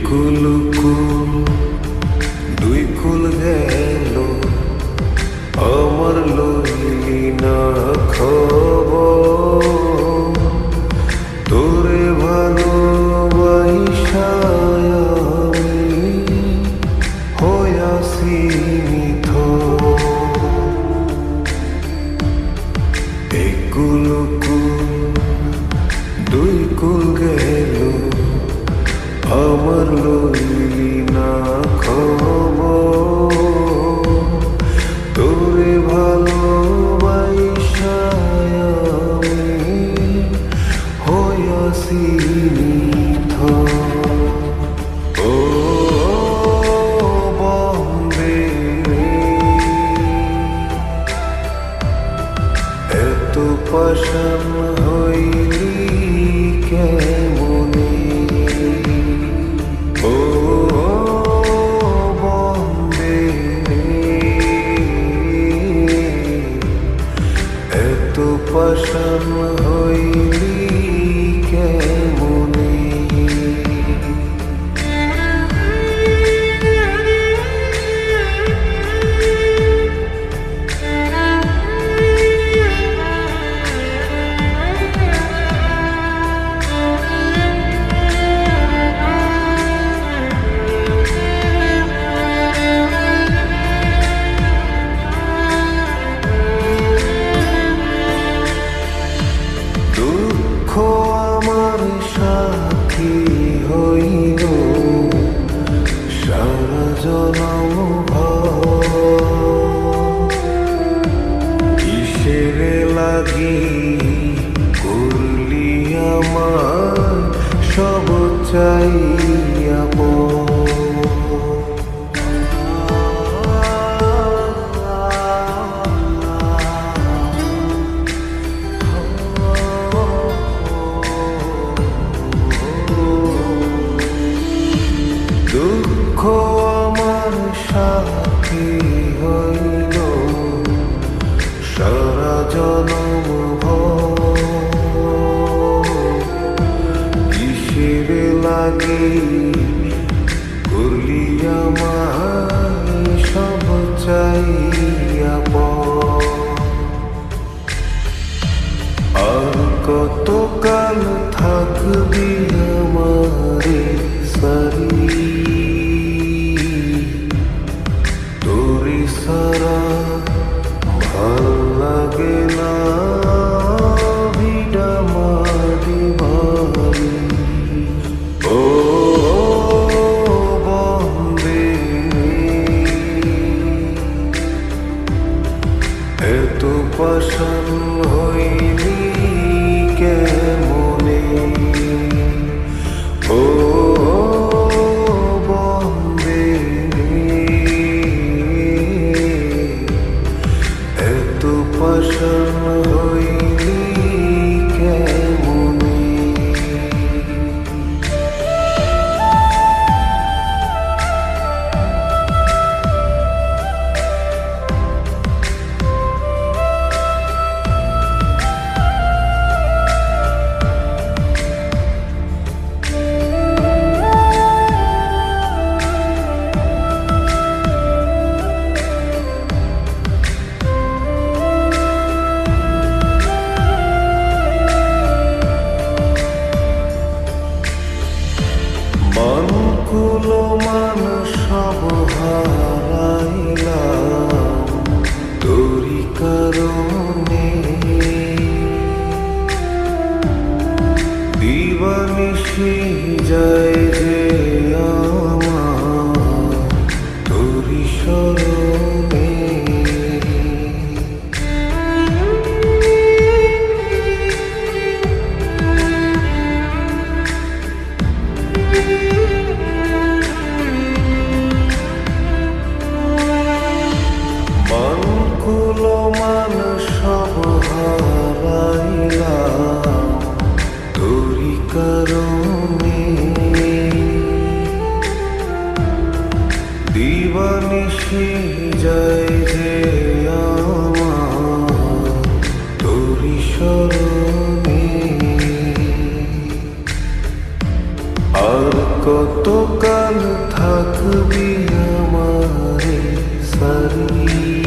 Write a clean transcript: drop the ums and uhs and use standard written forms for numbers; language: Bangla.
কুল দুই কুল গেল আমার লইলি না খবর তোরে ভালোবাসা আমি হইয়াছি নিথর। এই কুল দুই কুল গেল আমার লইলি না খবর তোরে ভালোবাসা আমি হইয়াছি নিথর। ও বন্দে এত পাষাণ হইলি কেমনে, ও বন্দে এত পাষাণ হইলি কেমনে। দুঃখ আমার সাথী হইল সারা জনম কিসের লাগি করলি আমার সব চাইয়া দুঃখ আমার সাথী হইল সারা জনম কিসের লাগি করলি আমায় সব চাইয়া আর কতকাল থাকবি আমারে সারি তোরে সারা ভাল লাগে না ভিড়া মারি ভারি। ও বন্দে এত পাষাণ হইলি কেমনে, ও বন্দে এত পাষাণ হইলি কেমনে। মান কুল মান সব হারাইলাম তোরি কারণে, দিবানিশি যায় যে আমার তোরি স্মরণে। মনকুলো মান সব হারাইলাম তোরি কারণে দিবানিশি যায় যে আমার তোরি স্মরণে আর কতকাল থাকবি আমারে সারি